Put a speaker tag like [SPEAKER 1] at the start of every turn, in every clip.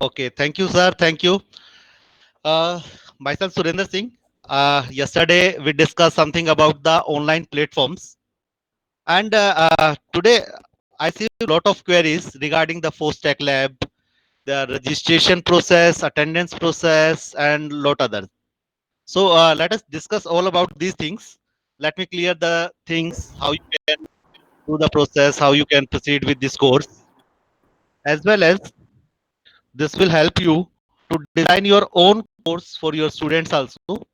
[SPEAKER 1] Okay, thank you, sir. Thank you. Uh, Myself, Surender Singh. Yesterday, we discussed something about the online platforms. And today, I see a lot of queries regarding the FOSTEC lab, the registration process, attendance process, and lot others. So let us discuss all about these things. Let me clear the things, how you can do the process, how you can proceed with this course, as well as this will help you to design your own course for your students also.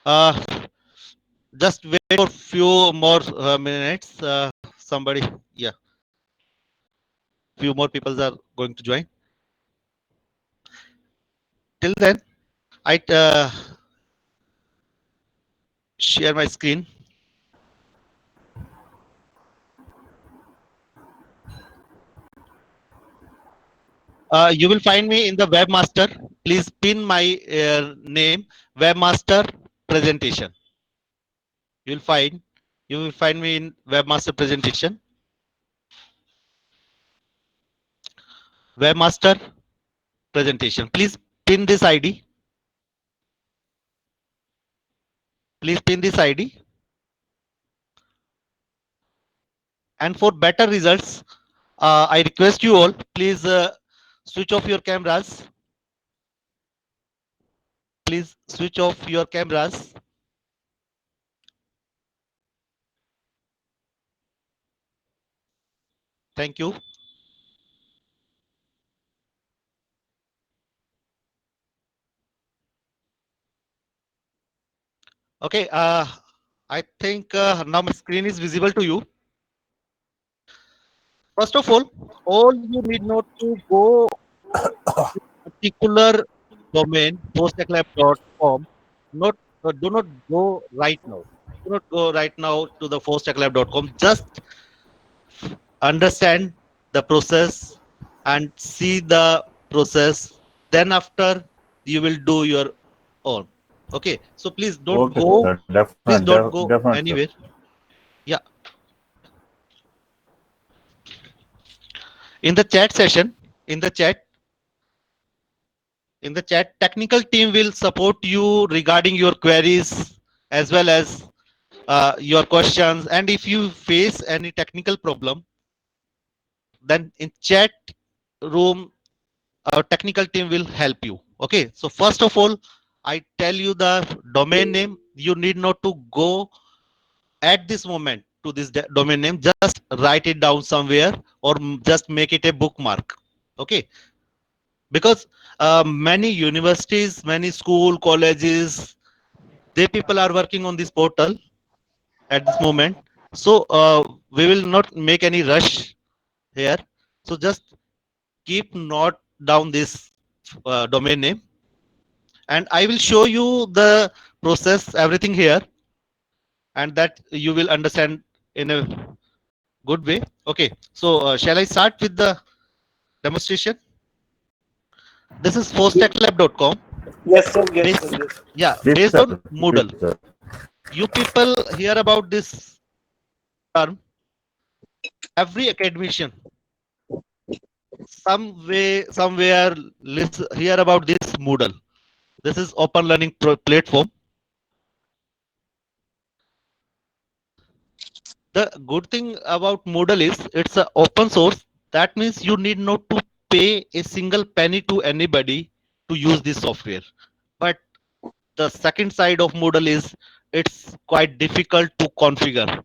[SPEAKER 1] Uh, just wait for few more minutes. Somebody, yeah, few more people are going to join. Till then, I share my screen. You will find me in the webmaster. Please pin my name, webmaster presentation. You will find me in webmaster presentation, webmaster presentation. Please pin this ID. Please pin this ID. And for better results, I request you all, please switch off your cameras. Please switch off your cameras. Thank you. Okay. I think now my screen is visible to you. First of all you need not to go particular domain posteclab.com. Not Do not go right now. Do not go right now to the posteclab.com. Just understand the process and see the process. Then after you will do your own. Okay. So please don't
[SPEAKER 2] Okay, sir.
[SPEAKER 1] go. Please don't go
[SPEAKER 2] Definite, sir.
[SPEAKER 1] anywhere. Yeah. In the chat session, in the chat, technical team will support you regarding your queries as well as your questions. And if you face any technical problem, then in chat room, our technical team will help you. Okay. So first of all, I tell you the domain name. You need not to go at this moment to this domain name. Just write it down somewhere or just make it a bookmark. Okay. Because many universities, many school, colleges, they people are working on this portal at this moment. So we will not make any rush here. So just keep note down this domain name, and I will show you the process, everything here, and that you will understand in a good way. Okay. So shall I start with the demonstration? This is fostechlab.com.
[SPEAKER 3] Yes, sir. Yes, sir.
[SPEAKER 1] Base,
[SPEAKER 3] Yes.
[SPEAKER 1] yeah,
[SPEAKER 2] Please,
[SPEAKER 1] based
[SPEAKER 2] sir.
[SPEAKER 1] on
[SPEAKER 2] Please,
[SPEAKER 1] Moodle.
[SPEAKER 2] sir.
[SPEAKER 1] You people hear about this term. Every academician somewhere hear about this Moodle. This is open learning platform. The good thing about Moodle is it's a open source. That means you need not to pay a single penny to anybody to use this software. But the second side of Moodle is it's quite difficult to configure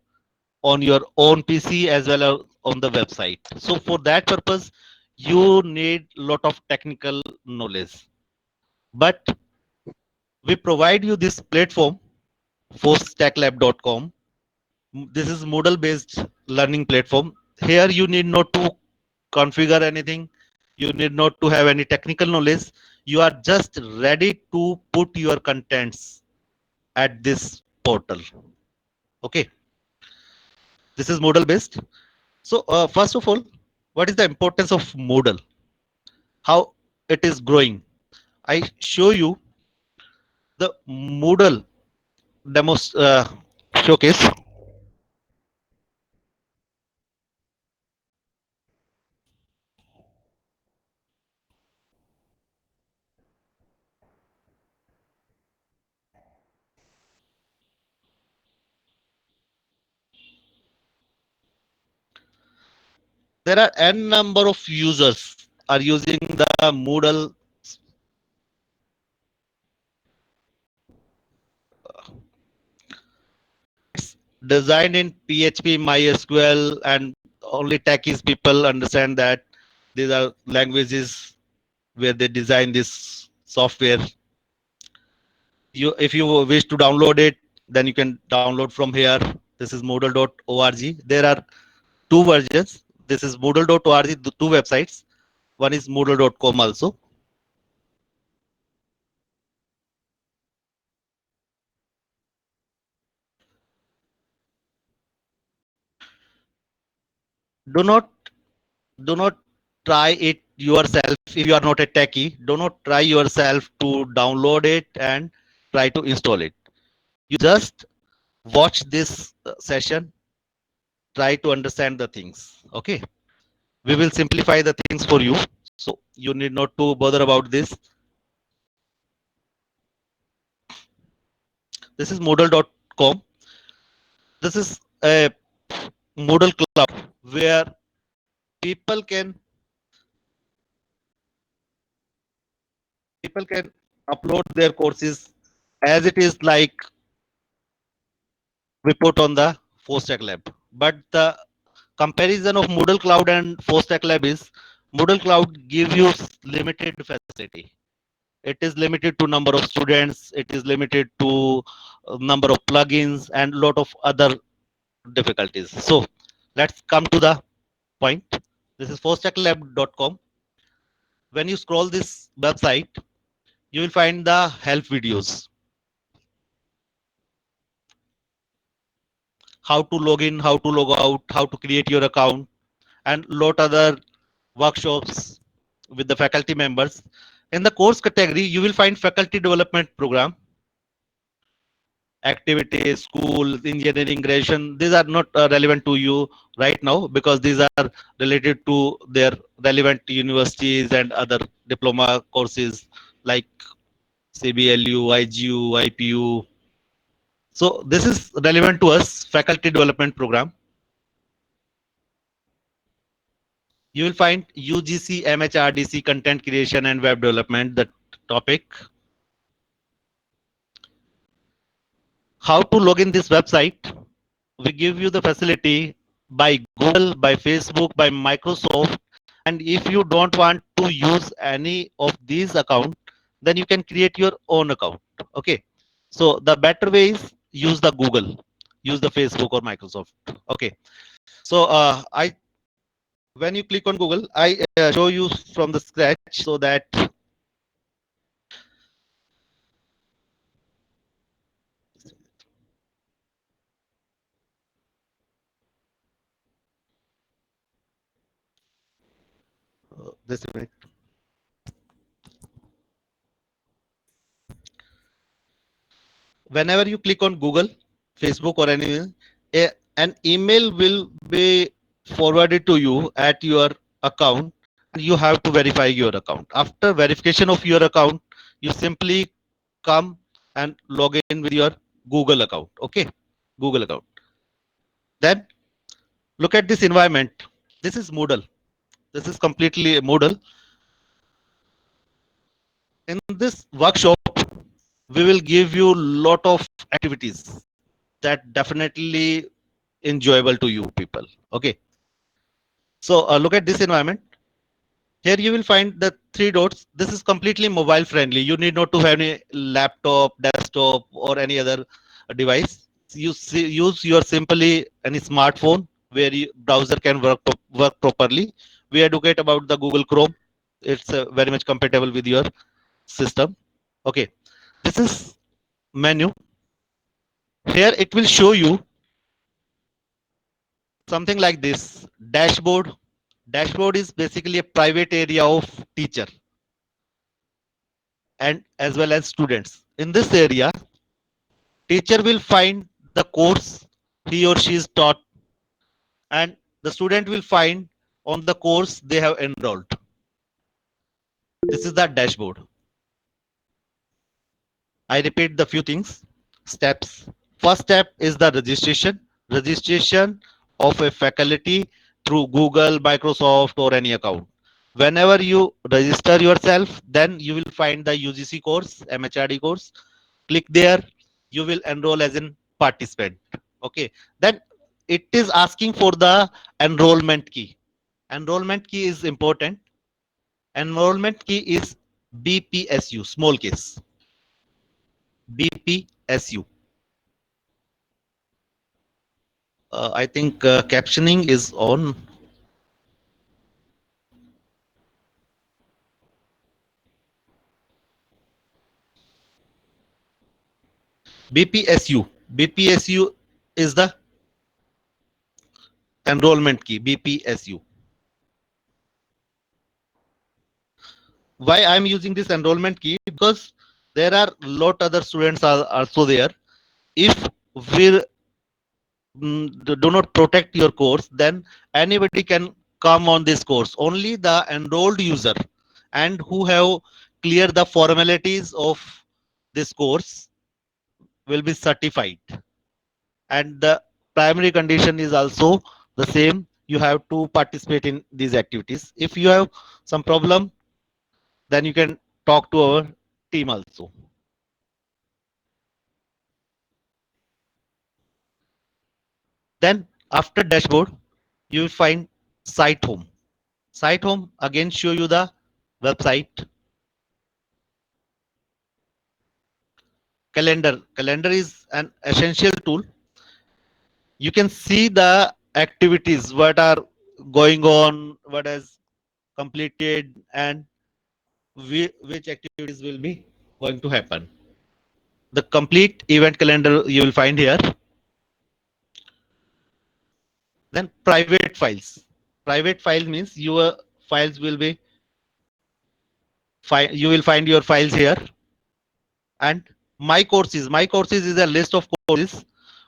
[SPEAKER 1] on your own PC as well as on the website. So for that purpose, you need lot of technical knowledge. But we provide you this platform, forstacklab.com. This is Moodle based learning platform. Here you need not to configure anything. You need not to have any technical knowledge. You are just ready to put your contents at this portal. Okay. This is Moodle based. So first of all, what is the importance of Moodle? How it is growing? I show you the Moodle demos showcase. there are n number of users are using the Moodle designed in PHP, MySQL, and only techies people understand that these are languages where they design this software. If you wish to download it, then you can download from here. This is moodle.org. There are two versions. This is moodle.org, the two websites. One is moodle.com also. Do not do not try it yourself if you are not a techie. Do not try yourself to download it and try to install it. You just watch this session, try to understand the things. Okay, we will simplify the things for you, so you need not to bother about this. This is moodle.com. This is a Moodle club where people can people can upload their courses as it is like we put on the FOSTEC Lab. But the comparison of Moodle Cloud and FOSTEC Lab is Moodle Cloud gives you limited facility. It is limited to number of students. It is limited to number of plugins and lot of other difficulties. So let's come to the point. This is FOSTECLab.com. When you scroll this website, you will find the help videos. How to log in, how to log out, how to create your account, and lot other workshops with the faculty members. In the course category, you will find faculty development program, activities, school, engineering, graduation. These are not relevant to you right now because these are related to their relevant universities and other diploma courses like CBLU, IGU, IPU. So this is relevant to us, faculty development program. You will find UGC, MHRDC, content creation and web development, the topic. How to log in this website? We give you the facility by Google, by Facebook, by Microsoft. And if you don't want to use any of these accounts, then you can create your own account. Okay. So the better way is use the Google, use the Facebook or Microsoft. Okay. So I when you click on Google, I show you from the scratch so that this whenever you click on Google, Facebook or anything, an email will be forwarded to you at your account and you have to verify your account. After verification of your account, you simply come and log in with your Google account. Okay, Google account. Then look at this environment. This is Moodle. This is completely Moodle. In this workshop, we will give you lot of activities that definitely enjoyable to you people. Okay, so look at this environment. Here you will find the three dots. This is completely mobile friendly. You need not to have any laptop, desktop, or any other device. Use your simply any smartphone where your browser can work properly. We educate about the Google Chrome. It's very much compatible with your system. Okay, this is menu. Here it will show you something like this dashboard. Dashboard is basically a private area of teacher and as well as students. In this area, teacher will find the course he or she is taught and the student will find on the course they have enrolled. This is the dashboard. I repeat the few things. Steps. First step is the registration. Registration of a faculty through Google, Microsoft, or any account. Whenever you register yourself, then you will find the UGC course, MHRD course. Click there, you will enroll as an participant. Okay, then it is asking for the enrollment key. Enrollment key is important. Enrollment key is BPSU, small case. BPSU. I think captioning is on. BPSU. BPSU is the enrollment key. BPSU. Why I'm using this enrollment key? Because there are lot other students are also there. If we do not protect your course, then anybody can come on this course. Only the enrolled user and who have cleared the formalities of this course will be certified. And the primary condition is also the same. You have to participate in these activities. If you have some problem, then you can talk to our team also. Then after dashboard, you will find site home. Site home again show you the website. Calendar is an essential tool. You can see the activities, what are going on, what has completed, and which activities will be going to happen. The complete event calendar you will find here. Then private files. Private file means your files will be you will find your files here. And my courses is a list of courses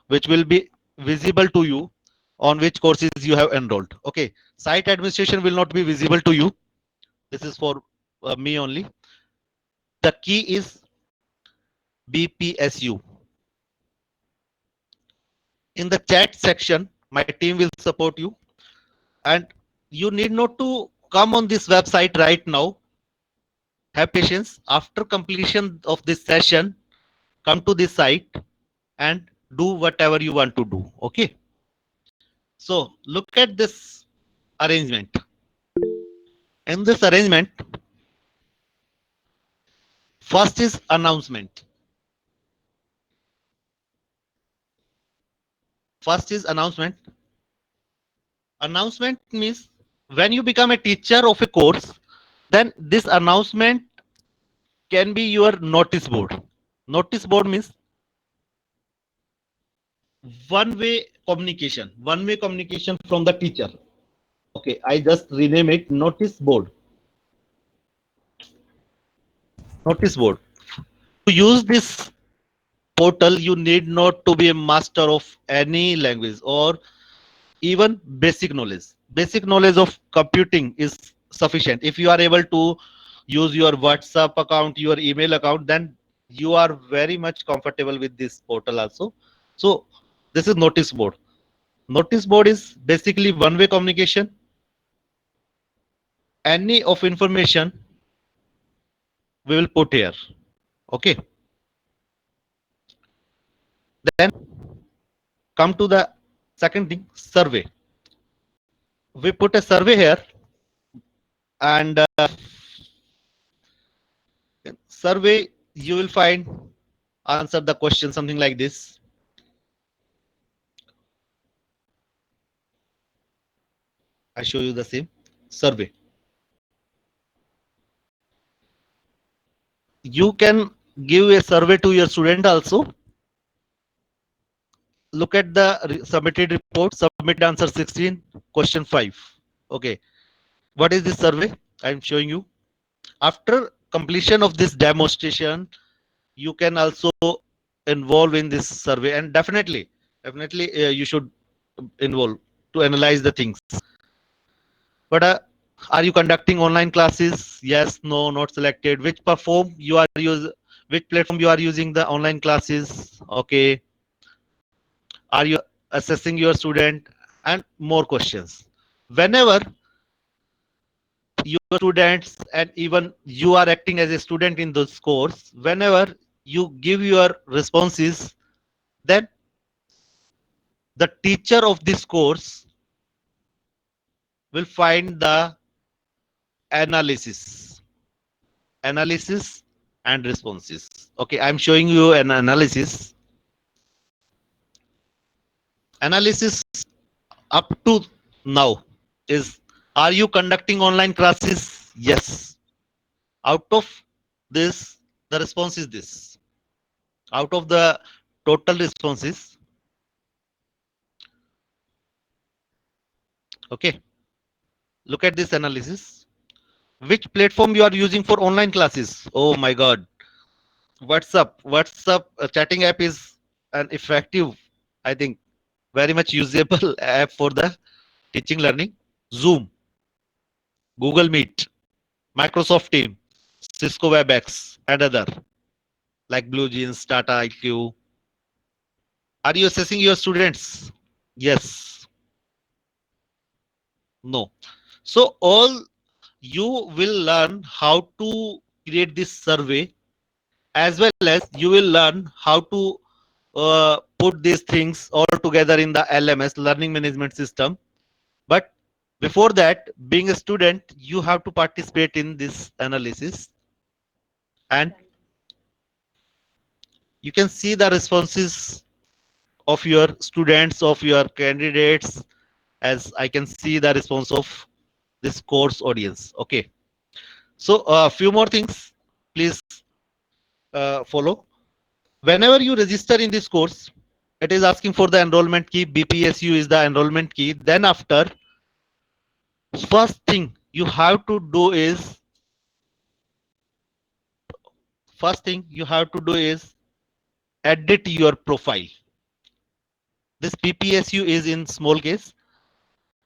[SPEAKER 1] which will be visible to you on which courses you have enrolled. Okay, site administration will not be visible to you. This is for me only. The key is BPSU. In the chat section, my team will support you, and you need not to come on this website right now. Have patience. After completion of this session, come to this site and do whatever you want to do. Okay. So look at this arrangement. In this arrangement, first is announcement. First is announcement. Announcement means when you become a teacher of a course, then this announcement can be your notice board. Notice board means one way communication from the teacher. Okay, I just rename it notice board. Notice board. To use this portal, you need not to be a master of any language or even basic knowledge. Basic knowledge of computing is sufficient. If you are able to use your WhatsApp account, your email account, then you are very much comfortable with this portal also. So this is notice board. Notice board is basically one way communication. Any of information we will put here. Okay. Then come to the second thing, survey. We put a survey here, and survey you will find answer the question something like this. I show you the same survey. You can give a survey to your student also. Look at the submitted report, submitted answer 16, question 5. Okay, what is this survey? I'm showing you. After completion of this demonstration, you can also involve in this survey, and definitely you should involve to analyze the things. But are you conducting online classes? Yes, no, not selected. Which platform you are which platform you are using the online classes? Okay, are you assessing your student? And more questions. Whenever your students and even you are acting as a student in this course, whenever you give your responses, then the teacher of this course will find the analysis, analysis and responses. Okay, I'm showing you an analysis. Analysis up to now is, are you conducting online classes? Yes. Out of this, the response is this. Out of the total responses, okay, look at this analysis. Which platform you are using for online classes? Oh my God. WhatsApp. WhatsApp chatting app is an effective, I think, very much usable app for the teaching learning. Zoom, Google Meet, Microsoft Team, Cisco WebEx, and other like BlueJeans, Tata IQ. Are you assessing your students? Yes. No. So all you will learn how to create this survey, as well as you will learn how to put these things all together in the LMS, learning management system. But before that, being a student, you have to participate in this analysis, and you can see the responses of your students, of your candidates, as I can see the response of this course audience. Okay, so a few more things, please follow. Whenever you register in this course, it is asking for the enrollment key. BPSU is the enrollment key. Then after, first thing you have to do is, edit your profile. This BPSU is in small case.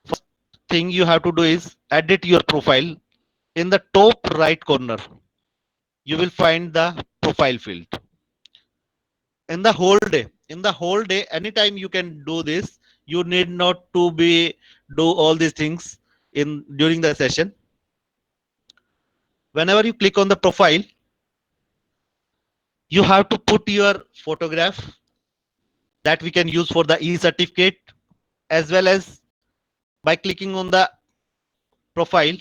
[SPEAKER 1] First thing you have to do is edit your profile. In the top right corner, you will find the profile field. In the whole day, anytime you can do this. You need not to be do all these things in during the session. Whenever you click on the profile, you have to put your photograph that we can use for the e-certificate, as well as by clicking on the profile,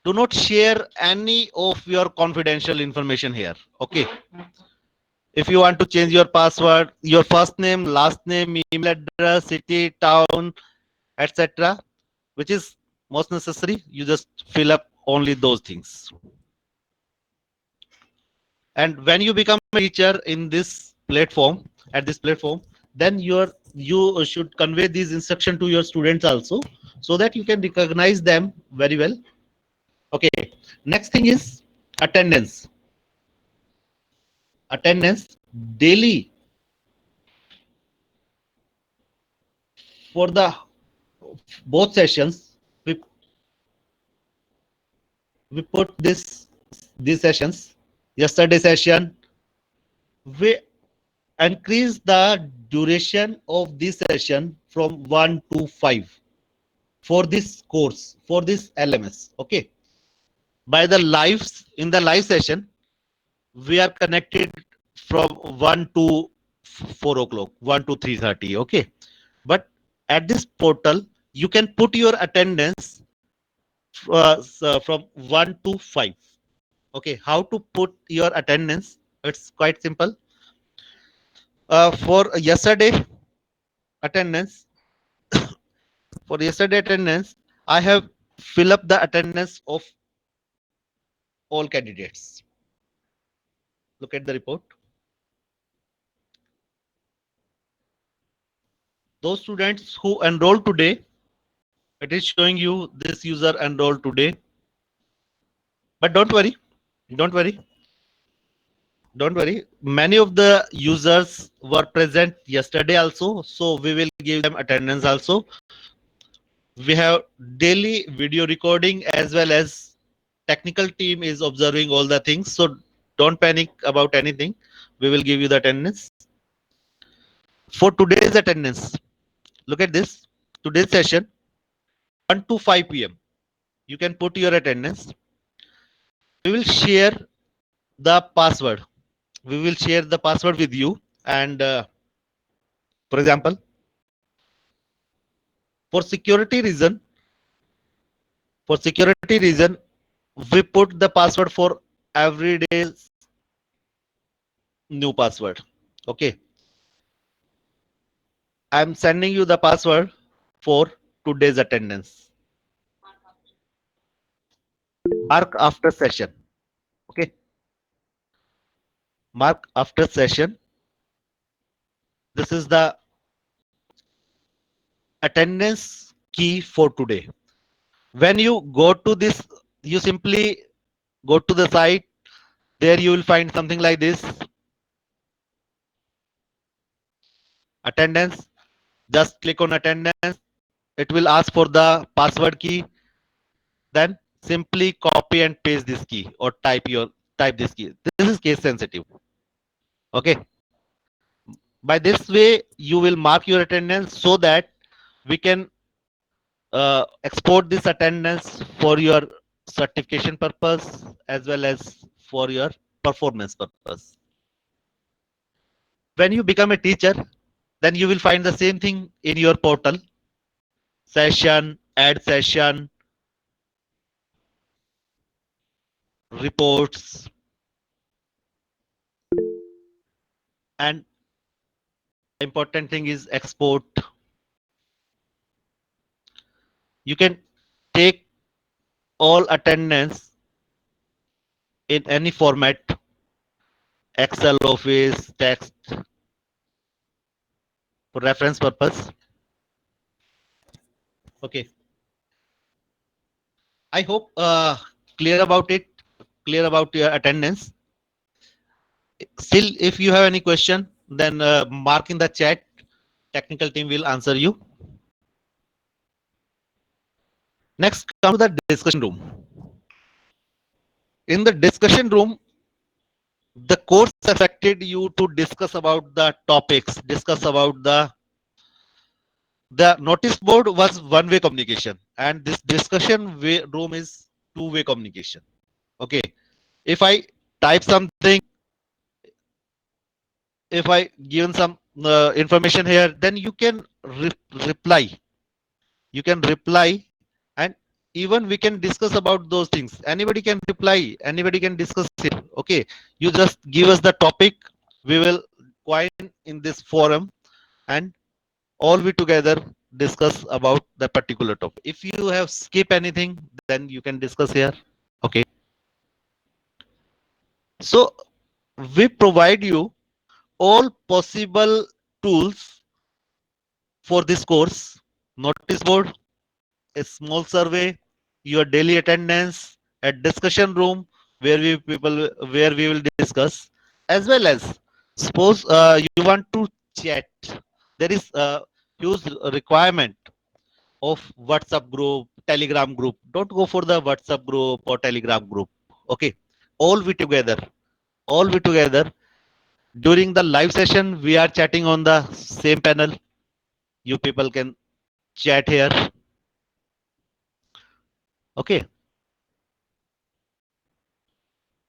[SPEAKER 1] do not share any of your confidential information here. Okay, if you want to change your password, your first name, last name, email address, city, town, etc., which is most necessary, you just fill up only those things. And when you become a teacher in this platform, at this platform, then you should convey these instruction to your students also, so that you can recognize them very well. Okay, next thing is attendance. Attendance daily for the both sessions. We put these sessions. Yesterday session, we increase the duration of this session from 1 to 5 for this course, for this LMS. Okay, by the lives in the live session, we are connected from 1 to 4 o'clock, 1 to 3:30. Okay, but at this portal you can put your attendance from 1 to 5. Okay, how to put your attendance? It's quite simple. For yesterday attendance, I have fill up the attendance of all candidates. Look at the report. Those students who enrolled today, it is showing you this user enrolled today. But don't worry, don't worry, don't worry. Many of the users were present yesterday also, so we will give them attendance also. We have daily video recording, as well as technical team is observing all the things. So don't panic about anything. We will give you the attendance. For today's attendance, look at this. today's session 1 to 5 p.m. You can put your attendance. We will share the password. We will share the password with you. And for example, for security reason, for security reason, we put the password for every day's new password. Okay. I'm sending you the password for today's attendance. Mark after session. Okay. Mark after session. This is the attendance key for today. When you go to this, you simply go to the site. There you will find something like this. Attendance. Just click on attendance. It will ask for the password key. Then simply copy and paste this key or type this key. This is case sensitive. Okay. By this way, you will mark your attendance so that we can export this attendance for your certification purpose as well as for your performance purpose. When you become a teacher, then you will find the same thing in your portal: session, add session, reports, and the important thing is export. You can take all attendance in any format: Excel, Office, text, for reference purpose. Okay. I hope clear about it, clear about your attendance. Still, if you have any question, then mark in the chat. Technical team will answer you. Next, come to the discussion room. In the discussion room, the course affected you to discuss about the topics, discuss about the notice board was one-way communication, and this discussion room is two-way communication. Okay, if I type something, if I given some information here, then you can reply. You can reply, and even we can discuss about those things. Anybody can reply. Anybody can discuss it. Okay, you just give us the topic. We will coin in this forum, and all we together discuss about the particular topic. If you have skip anything, then you can discuss here. Okay. So we provide you all possible tools for this course: notice board, a small survey, your daily attendance, a discussion room where we will discuss, as well as suppose you want to chat. There is a huge requirement of WhatsApp group, Telegram group. Don't go for the WhatsApp group or Telegram group. Okay, all we together, all we together. During the live session, we are chatting on the same panel. You people can chat here. Okay,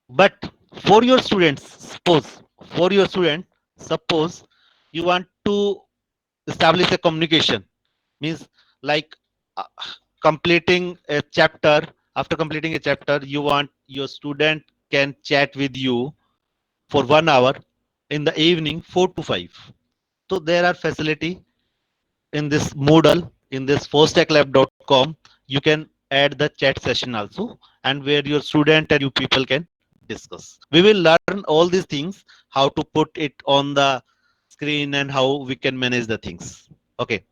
[SPEAKER 1] but for your students, for your student, suppose you want to establish a communication, means like uh, completing a chapter. After completing a chapter, you want your student can chat with you for 1 hour in the evening, 4 to 5. So there are facility in this Moodle, in this fosstechlab.com. You can add the chat session also, and where your student and you people can discuss. We will learn all these things, how to put it on the screen and how we can manage the things. Okay,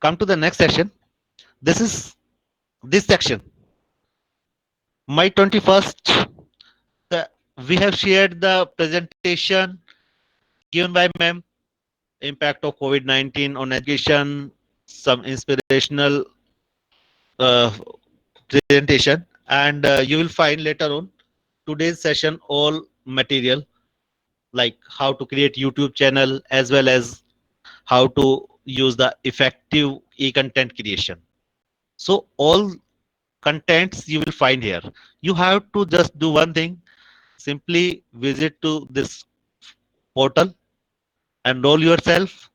[SPEAKER 1] come to the next session. This is this section. My 21st, we have shared the presentation given by ma'am, impact of COVID-19 on education, some inspirational uh, presentation, and you will find later on today's session all material like how to create YouTube channel, as well as how to use the effective e-content creation. So all contents you will find here. You have to just do one thing. Simply visit to this portal, enroll yourself,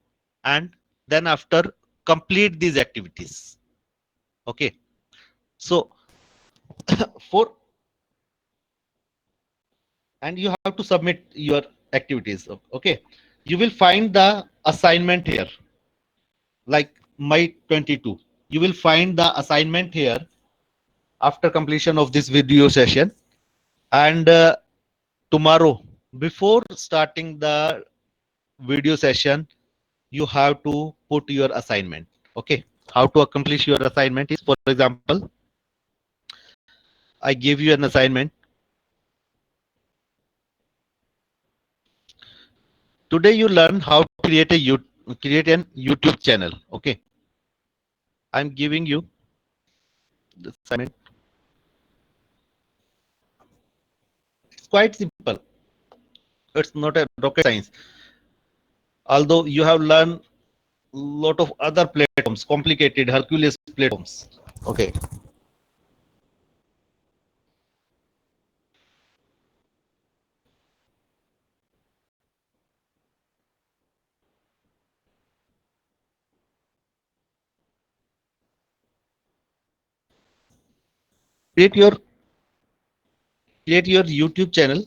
[SPEAKER 1] and then after complete these activities. Okay. So for and you have to submit your activities. Okay. You will find the assignment here, like my 22. You will find the assignment here after completion of this video session. And tomorrow, before starting the video session, you have to put your assignment. Okay. How to accomplish your assignment is, for example, I give you an assignment. Today you learn how to create an YouTube channel. Okay. I'm giving you the assignment. It's quite simple. It's not a rocket science. Although you have learned lot of other platforms, complicated Hercules platforms. Okay. Create your YouTube channel.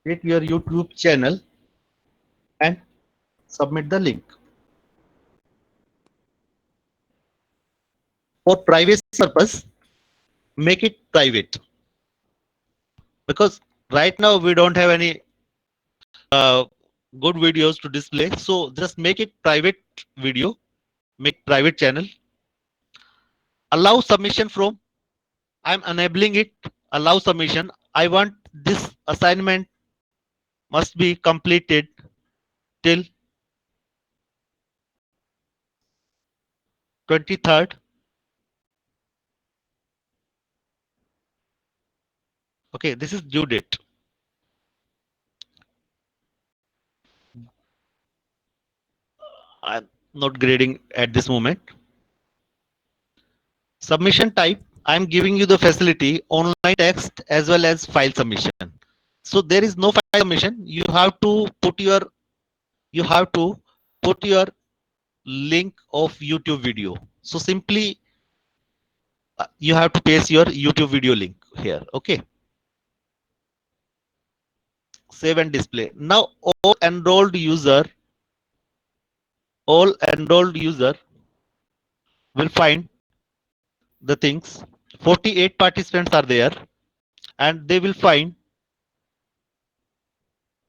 [SPEAKER 1] Create your YouTube channel and submit the link. For privacy purpose, make it private, because right now we don't have any uh, good videos to display. So just make it private video, make private channel. Allow submission from, I'm enabling it. Allow submission. I want this assignment must be completed till 23rd. Okay, this is due date. I'm not grading at this moment. Submission type, I'm giving you the facility online text as well as file submission. So there is no file submission. You have to put your link of YouTube video. So simply you have to paste your YouTube video link here. Okay. Save and display. Now all enrolled user will find the things. 48 participants are there, and they will find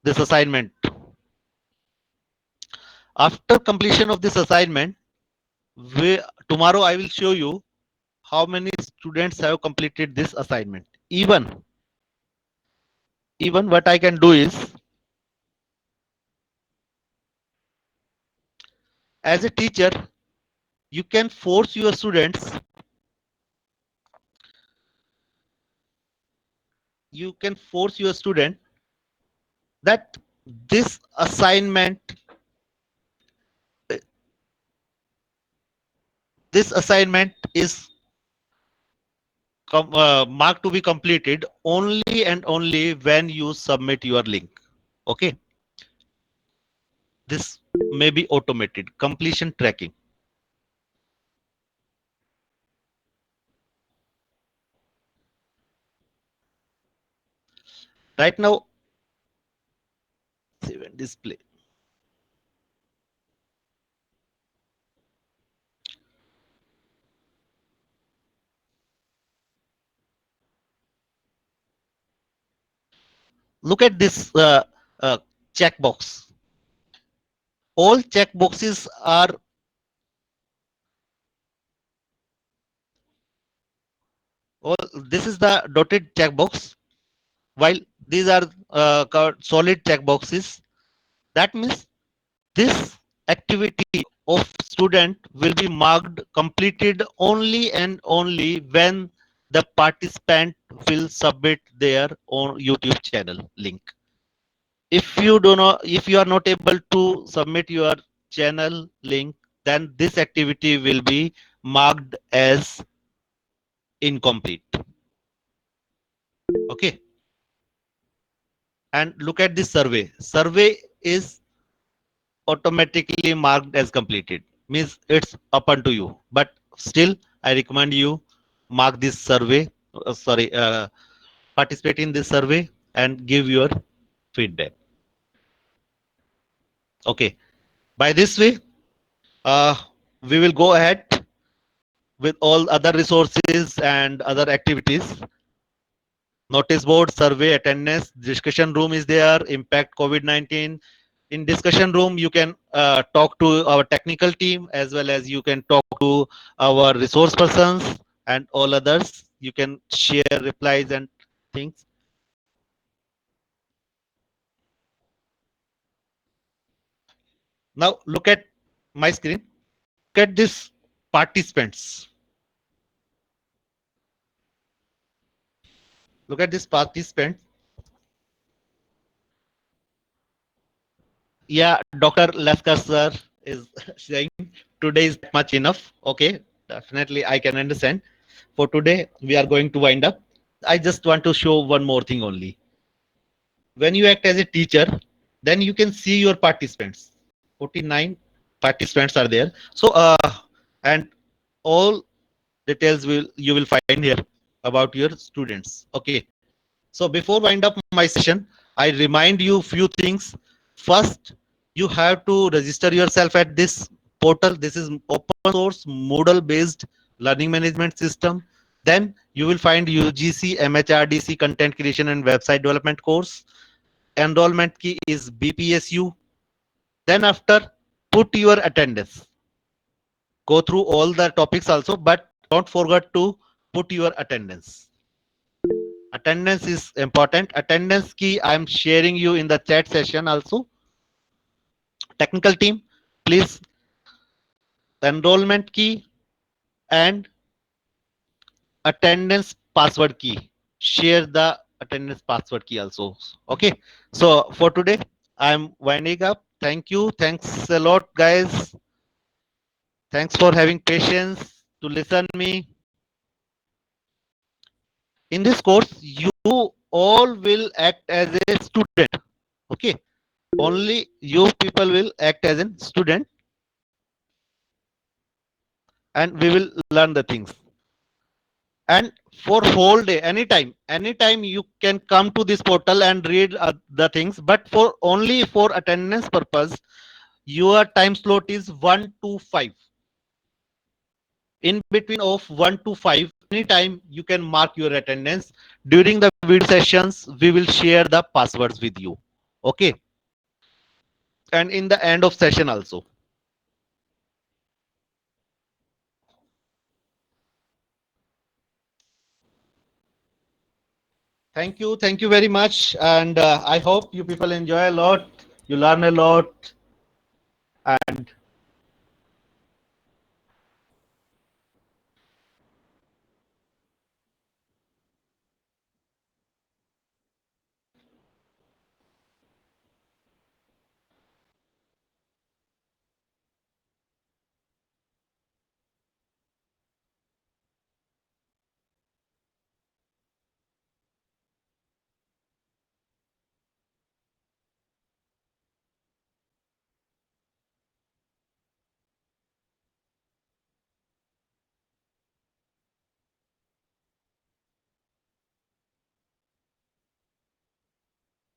[SPEAKER 1] this assignment. After completion of this assignment, tomorrow I will show you how many students have completed this assignment. Even what I can do is, as a teacher, you can force your students, that this assignment is marked to be completed only and only when you submit your link. Okay. This may be automated completion tracking. Right now, save and display. Look at this checkbox. All checkboxes are this is the dotted checkbox, while these are solid checkboxes. That means this activity of student will be marked completed only and only when the participant will submit their own YouTube channel link. If you are not able to submit your channel link, then this activity will be marked as incomplete. Okay. And look at this survey. Survey is automatically marked as completed. Means it's upon to you. But still, I recommend you mark this survey. Participate in this survey and give your feedback. Okay. By this way, uh, we will go ahead with all other resources and other activities. Notice board, survey, attendance, discussion room is there, impact COVID-19. In discussion room, you can talk to our technical team as well as you can talk to our resource persons and all others. You can share replies and things. Now look at my screen. Look at this participants. Look at this participant. Yeah, Dr. Laskar sir is saying today is much enough. Okay, definitely I can understand. For today, we are going to wind up. I just want to show one more thing only. When you act as a teacher, then you can see your participants. 49 participants are there. So, and all details will you will find here about your students. Okay. So before wind up my session, I remind you few things. First, you have to register yourself at this portal. This is open source Moodle based learning management system. Then you will find UGC, MHRDC content creation and website development course. Enrollment key is BPSU. Then after, put your attendance. Go through all the topics also, but don't forget to put your attendance. Attendance is important. Attendance key I'm sharing you in the chat session also. Technical team, please, enrollment key and attendance password key. Share the attendance password key also. Okay. So for today, I'm winding up. Thank you. Thanks a lot, guys. Thanks for having patience to listen me. In this course, you all will act as a student. Okay. Only you people will act as a student and we will learn the things. And for whole day, anytime you can come to this portal and read the things, but for only for attendance purpose, your time slot is 1 to 5. In between of 1 to 5, anytime you can mark your attendance. During the video sessions, we will share the passwords with you. Okay. And in the end of session also. Thank you very much, and I hope you people enjoy a lot, you learn a lot,